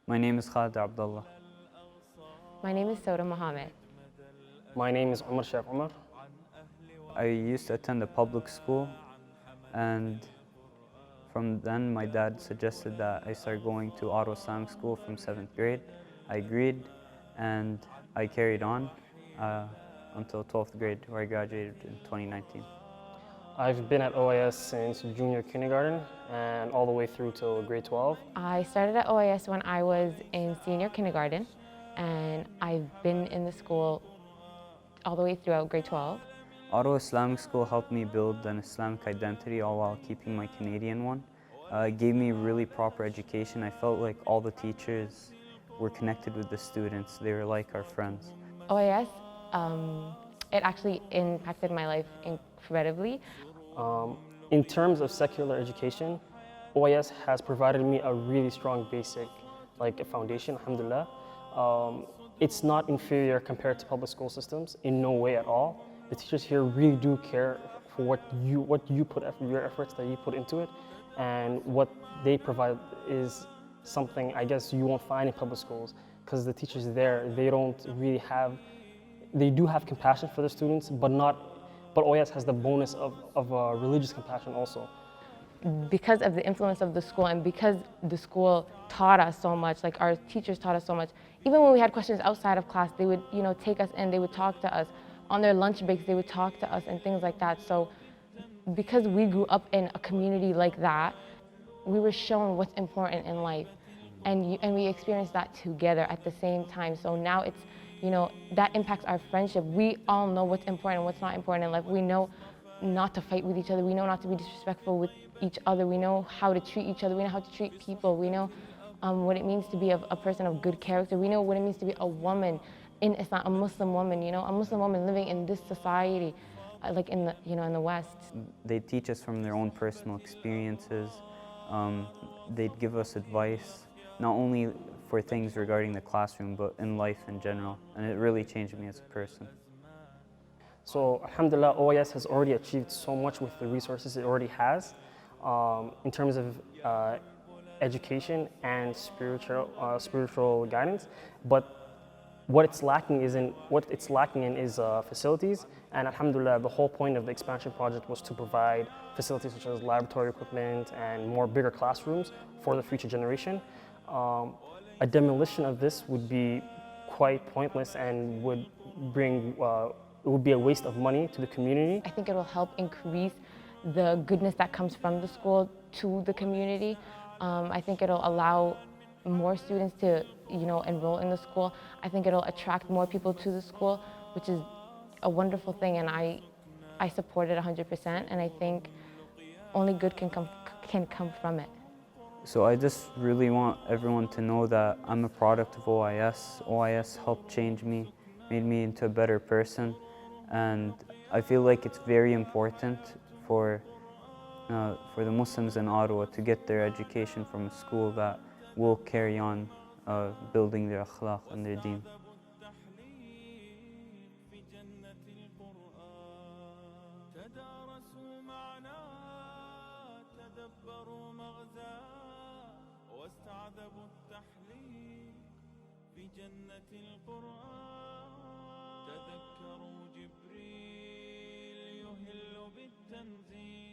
My name is Khalid Abdullah. My name is Soda Mohammed. My name is Umar Sheikh Umar. I used to attend a public school, and from then my dad suggested that I start going to Auto Islamic School from 7th grade. I agreed, and I carried on until 12th grade, where I graduated in 2019. I've been at OIS since junior kindergarten and all the way through till grade 12. I started at OIS when I was in senior kindergarten, and I've been in the school all the way throughout grade 12. Auto Islamic School helped me build an Islamic identity all while keeping my Canadian one. It gave me really proper education. I felt like all the teachers were connected with the students. They were like our friends. OIS, it actually impacted my life incredibly. In terms of secular education, OIS has provided me a really strong basic, like a foundation, alhamdulillah. It's not inferior compared to public school systems, in no way at all. The teachers here really do care for what you put, your efforts that you put into it, and what they provide is something I guess you won't find in public schools, because the teachers there, they don't really have, they do have compassion for the students, but OIS has the bonus of religious compassion also. Because of the influence of the school and because the school taught us so much, like our teachers taught us so much, even when we had questions outside of class, they would, take us in, they would talk to us. On their lunch breaks, they would talk to us and things like that. So because we grew up in a community like that, we were shown what's important in life. And we experienced that together at the same time. So now it's, that impacts our friendship. We all know what's important and what's not important in life. We know not to fight with each other. We know not to be disrespectful with each other. We know how to treat each other. We know how to treat people. We know what it means to be a person of good character. We know what it means to be a woman in Islam, a Muslim woman, a Muslim woman living in this society, like in the, in the West. They teach us from their own personal experiences. They'd give us advice, not only for things regarding the classroom, but in life in general. And it really changed me as a person. So alhamdulillah, OIS has already achieved so much with the resources it already has in terms of education and spiritual guidance. But what it's lacking in is facilities. And alhamdulillah, the whole point of the expansion project was to provide facilities such as laboratory equipment and more bigger classrooms for the future generation. A demolition of this would be quite pointless and would bring it would be a waste of money to the community. I think it will help increase the goodness that comes from the school to the community. I think it'll allow more students to, enroll in the school. I think it'll attract more people to the school, which is a wonderful thing, and I support it 100%, and I think only good can come from it. So I just really want everyone to know that I'm a product of OIS. OIS helped change me, made me into a better person, and I feel like it's very important for the Muslims in Ottawa to get their education from a school that will carry on building their akhlaq and their deen. واستعذبوا التحليل في جنة القرآن تذكروا جبريل يهل بالتنزيل